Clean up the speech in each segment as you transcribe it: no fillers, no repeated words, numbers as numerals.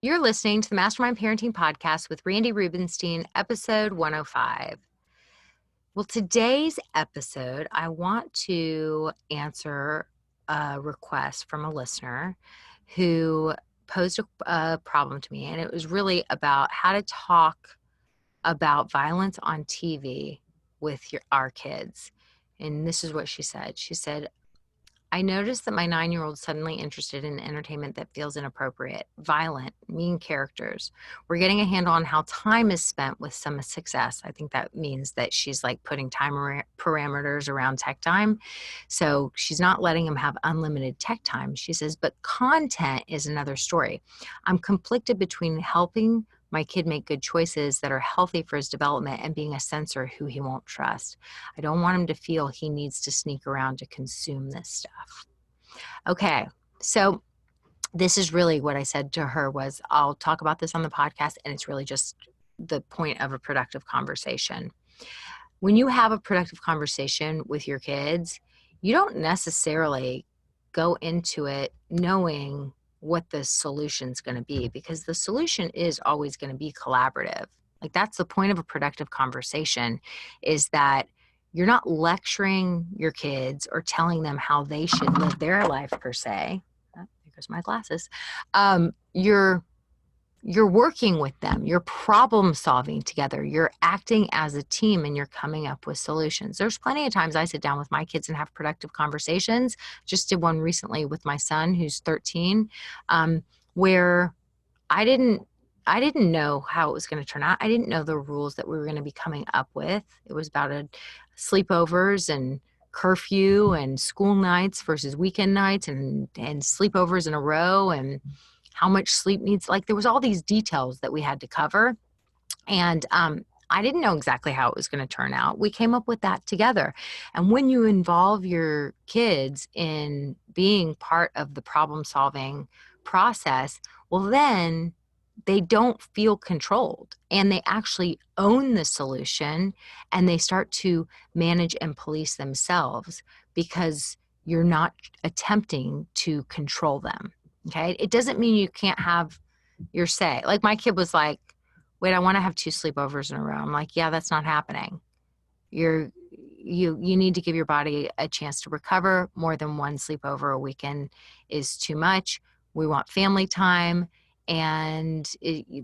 You're listening to the Mastermind Parenting Podcast with Randy Rubenstein, episode 105. Well, today's episode, I want to answer a request from a listener who posed a problem to me, and it was really about how to talk about violence on TV with our kids. And this is what she said. She said, I noticed that my 9-year-old suddenly interested in entertainment that feels inappropriate, violent, mean characters. We're getting a handle on how time is spent with some success. I think that means that she's like putting time parameters around tech time. So she's not letting him have unlimited tech time. She says, but content is another story. I'm conflicted between helping my kid make good choices that are healthy for his development and being a censor who he won't trust. I don't want him to feel he needs to sneak around to consume this stuff. Okay, so this is really what I said to her was, I'll talk about this on the podcast, and it's really just the point of a productive conversation. When you have a productive conversation with your kids, you don't necessarily go into it knowing what the solution's going to be, because the solution is always going to be collaborative. Like, that's the point of a productive conversation, is that you're not lecturing your kids or telling them how they should live their life per se. Oh, there goes my glasses. You're working with them, you're problem solving together, you're acting as a team, and you're coming up with solutions. There's plenty of times I sit down with my kids and have productive conversations. Just did one recently with my son, who's 13, where I didn't know how it was going to turn out. I didn't know the rules that we were going to be coming up with. It was about sleepovers and curfew and school nights versus weekend nights and sleepovers in a row and how much sleep needs. Like, there was all these details that we had to cover. And I didn't know exactly how it was going to turn out. We came up with that together. And when you involve your kids in being part of the problem solving process, well, then they don't feel controlled, and they actually own the solution, and they start to manage and police themselves because you're not attempting to control them. Okay. It doesn't mean you can't have your say. Like, my kid was like, wait, I want to have 2 sleepovers in a row. I'm like, yeah, that's not happening. You need to give your body a chance to recover. More than 1 sleepover a weekend is too much. We want family time, and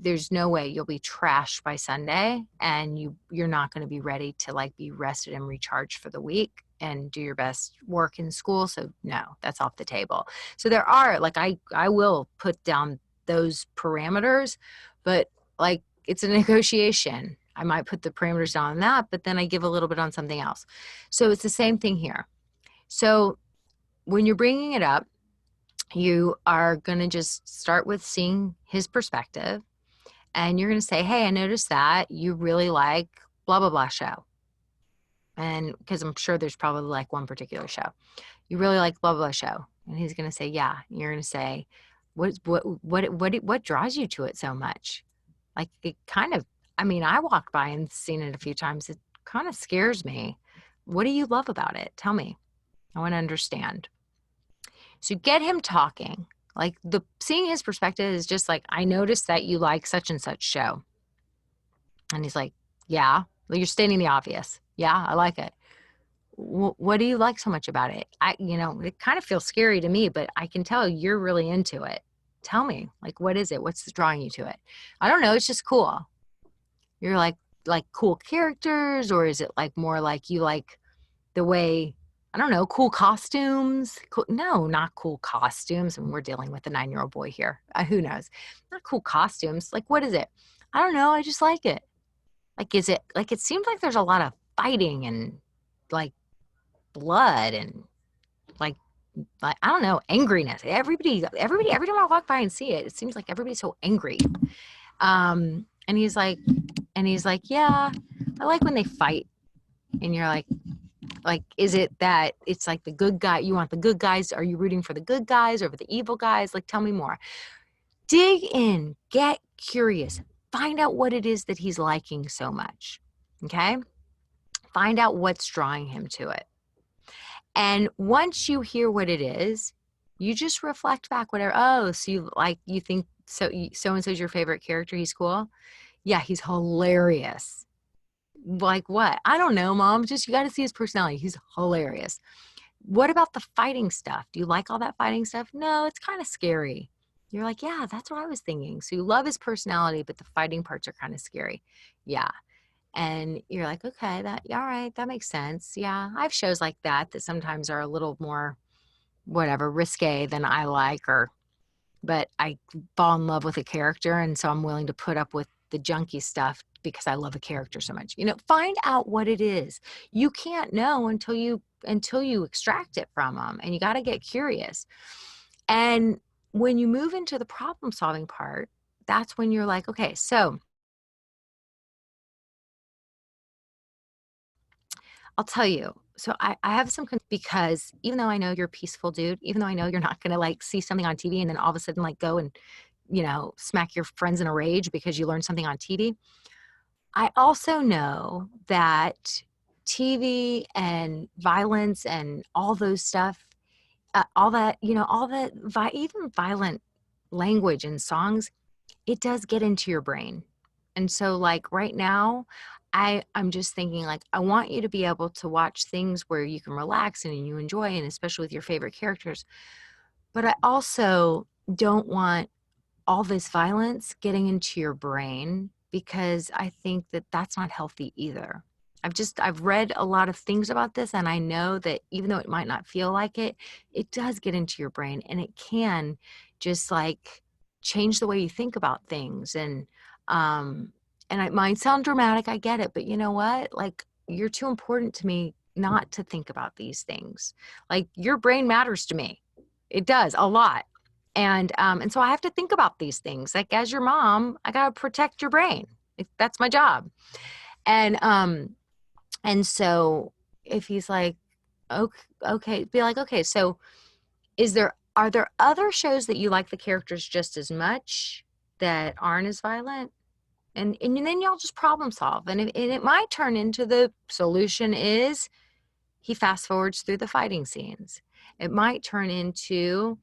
there's no way you'll be trashed by Sunday, and you're not going to be ready to like be rested and recharged for the week and do your best work in school. So no, that's off the table. So there are, like, I will put down those parameters, but like, it's a negotiation. I might put the parameters down on that, but then I give a little bit on something else. So it's the same thing here. So when you're bringing it up, you are going to just start with seeing his perspective, and you're going to say, hey, I noticed that you really like blah, blah, blah show. And because I'm sure there's probably like one particular show. You really like blah, blah show. And he's going to say, yeah. And you're going to say, what draws you to it so much? Like, it kind of, I mean, I walked by and seen it a few times. It kind of scares me. What do you love about it? Tell me. I want to understand. So get him talking. Like, seeing his perspective is just like, I noticed that you like such and such show. And he's like, yeah. Well, you're stating the obvious. Yeah, I like it. What do you like so much about it? It kind of feels scary to me, but I can tell you're really into it. Tell me, like, what is it? What's drawing you to it? I don't know. It's just cool. You're like cool characters, or is it like more like you like the way, I don't know, cool costumes? No, not cool costumes. And we're dealing with a 9-year-old boy here. Who knows? Not cool costumes. Like, what is it? I don't know. I just like it. Like, is it like, it seems like there's a lot of fighting and like blood and like I don't know, angriness. Everybody, every time I walk by and see it, it seems like everybody's so angry. And he's like, yeah, I like when they fight. And you're like, is it that it's like the good guy? You want the good guys? Are you rooting for the good guys over the evil guys? Like, tell me more. Dig in, get curious, find out what it is that he's liking so much. Okay. Find out what's drawing him to it. And once you hear what it is, you just reflect back whatever. Oh, so you think So so-and-so's your favorite character. He's cool. Yeah, he's hilarious. Like what? I don't know, mom. Just you got to see his personality. He's hilarious. What about the fighting stuff? Do you like all that fighting stuff? No, it's kind of scary. You're like, yeah, that's what I was thinking. So you love his personality, but the fighting parts are kind of scary. Yeah. And you're like, okay, that, yeah, all right, that makes sense. Yeah. I have shows like that that sometimes are a little more, whatever, risque than I like, or, but I fall in love with a character. And so I'm willing to put up with the junky stuff because I love a character so much. Find out what it is. You can't know until you extract it from them, and you got to get curious. And when you move into the problem solving part, that's when you're like, okay, so I'll tell you. So I have some because even though I know you're a peaceful dude, even though I know you're not going to like see something on TV and then all of a sudden like go and, smack your friends in a rage because you learned something on TV. I also know that TV and violence and all those stuff, all that, all that, even violent language and songs, it does get into your brain. And so, like right now, I'm just thinking, like, I want you to be able to watch things where you can relax and you enjoy, and especially with your favorite characters. But I also don't want all this violence getting into your brain, because I think that that's not healthy either. I've read a lot of things about this, and I know that even though it might not feel like it, it does get into your brain, and it can just like change the way you think about things. And it might sound dramatic, I get it, but you know what? Like, you're too important to me not to think about these things. Like, your brain matters to me. It does a lot. And so I have to think about these things. Like, as your mom, I gotta protect your brain. That's my job. And so if he's like, okay, okay, be like, okay, so are there other shows that you like the characters just as much that aren't as violent? And then y'all just problem solve. And it might turn into the solution is he fast forwards through the fighting scenes. It might turn into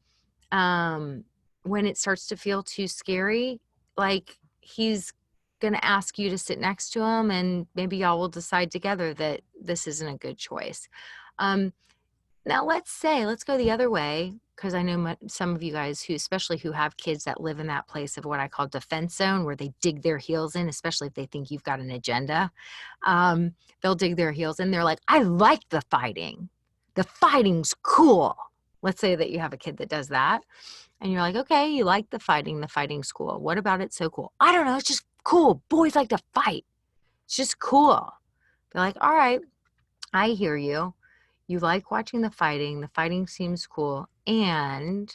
when it starts to feel too scary, like he's going to ask you to sit next to him, and maybe y'all will decide together that this isn't a good choice. Now let's go the other way, because I know some of you guys especially who have kids that live in that place of what I call defense zone, where they dig their heels in, especially if they think you've got an agenda. They'll dig their heels in. They're like, I like the fighting. The fighting's cool. Let's say that you have a kid that does that. And you're like, okay, you like the fighting. The fighting's cool. What about it so cool? I don't know. It's just cool. Boys like to fight. It's just cool. They're like, all right, I hear you. You like watching the fighting. The fighting seems cool. And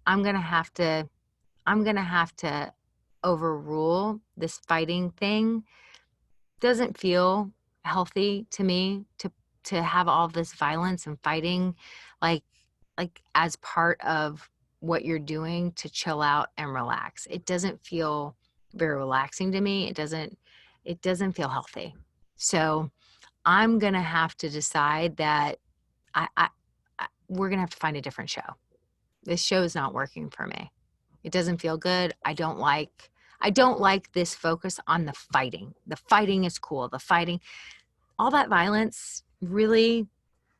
I'm going to have to overrule this fighting thing. Doesn't feel healthy to me to have all this violence and fighting like as part of what you're doing to chill out and relax. It doesn't feel very relaxing to me. It doesn't feel healthy. So I'm going to have to decide that we're going to have to find a different show. This show is not working for me. It doesn't feel good. I don't like this focus on the fighting. The fighting is cool. All that violence really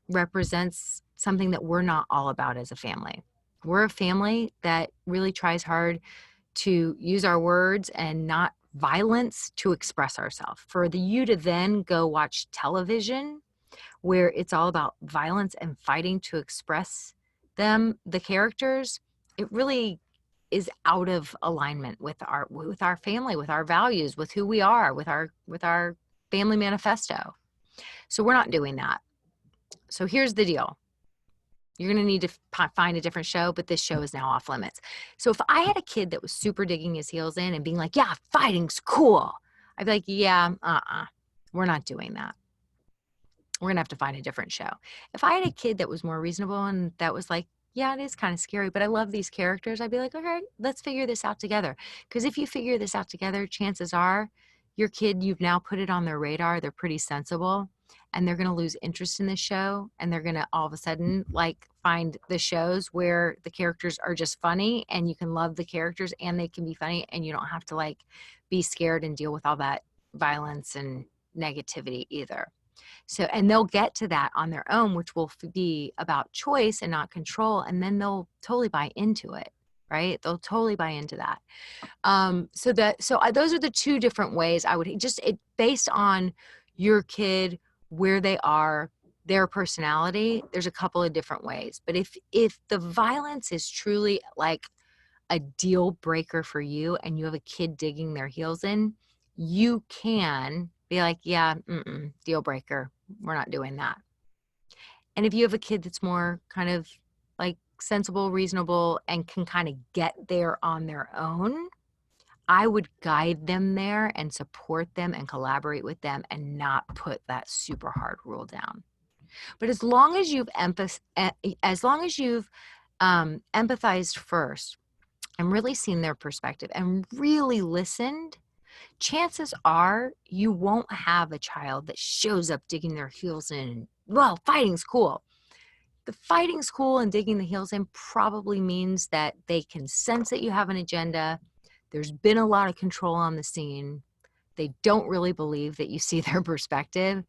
represents something that we're not all about as a family. We're a family that really tries hard to use our words and not violence to express ourselves. For you to then go watch television where it's all about violence and fighting to express the characters, it really is out of alignment with our family, with our values, with who we are, with our family manifesto. So we're not doing that. So here's the deal. You're going to need to find a different show, but this show is now off limits. So if I had a kid that was super digging his heels in and being like, yeah, fighting's cool, I'd be like, yeah, we're not doing that. We're going to have to find a different show. If I had a kid that was more reasonable and that was like, yeah, it is kind of scary, but I love these characters, I'd be like, okay, let's figure this out together. Because if you figure this out together, chances are your kid, you've now put it on their radar. They're pretty sensible. and they're going to lose interest in the show, and they're going to all of a sudden like find the shows where the characters are just funny and you can love the characters and they can be funny and you don't have to like be scared and deal with all that violence and negativity either. So, and they'll get to that on their own, which will be about choice and not control. And then they'll totally buy into it, right? They'll totally buy into that. Those are the two different ways I would just, it based on your kid, where they are, their personality, there's a couple of different ways. But if the violence is truly like a deal breaker for you and you have a kid digging their heels in, you can be like, yeah, deal breaker. We're not doing that. And if you have a kid that's more kind of like sensible, reasonable, and can kind of get there on their own, I would guide them there and support them and collaborate with them and not put that super hard rule down. But as long as you've empathized first and really seen their perspective and really listened, chances are you won't have a child that shows up digging their heels in. Well, fighting's cool. The fighting's cool and digging the heels in probably means that they can sense that you have an agenda. There's been a lot of control on the scene. They don't really believe that you see their perspective.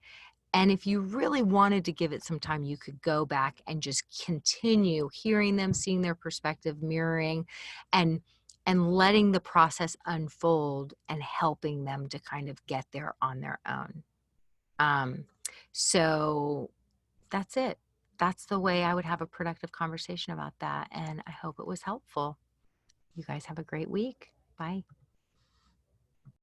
And if you really wanted to give it some time, you could go back and just continue hearing them, seeing their perspective, mirroring, and letting the process unfold and helping them to kind of get there on their own. So that's it. That's the way I would have a productive conversation about that. And I hope it was helpful. You guys have a great week. Bye.